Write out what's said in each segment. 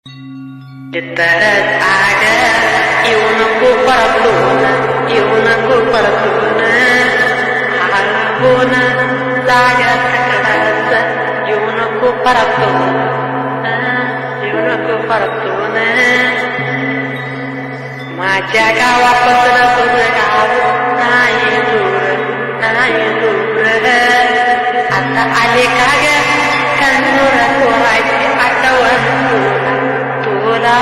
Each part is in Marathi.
तरच आग येऊ नको परतून, येऊ नको परतून, हरवून जाग्या सकडाच येऊ नको परतून, येऊ नको परतून. माझ्या गावापासून तुझं गाव नाही दूर, नाही दूर. आता आले का ग कन्नूर पोराची आठवण तुला.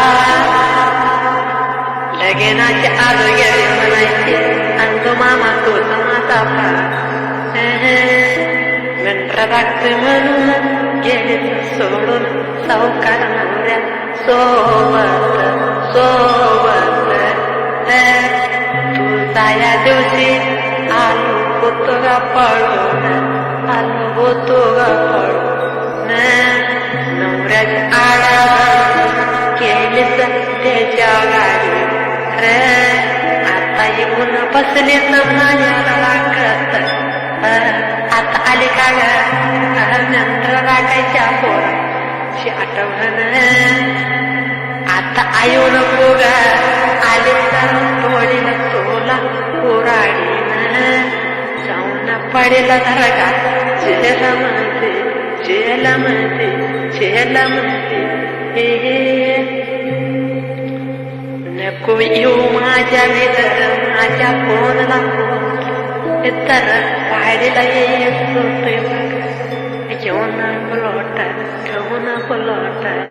लगेनाचे आलो गेले म्हणायचे आणि तो मामा तोचा माझा मंत्र लागते म्हणून गेले सोडून सावकार नवऱ्या सोबत सोबत. तुझा या दिवशी आलो होतो गा पळून, आलो होतो गा पळून. नवऱ्याच्या आडा केलीच त्याच्या गाडी रे. आता येऊन बसले तर माझ्या लागत. आता आले का नंतर लागायच्या पोराची आठवण. आता आयो नको ग आले तर तोडील तोला कुराडीन. जाऊन पडेल धरगा जेलमध्ये, जेलमध्ये, जेलमध्ये. नको येऊ माझ्या विदर माझ्या फोनला फोन तर पाडीला येतोय बघ. घेऊन प्लॉट, घेऊन प्लॉट.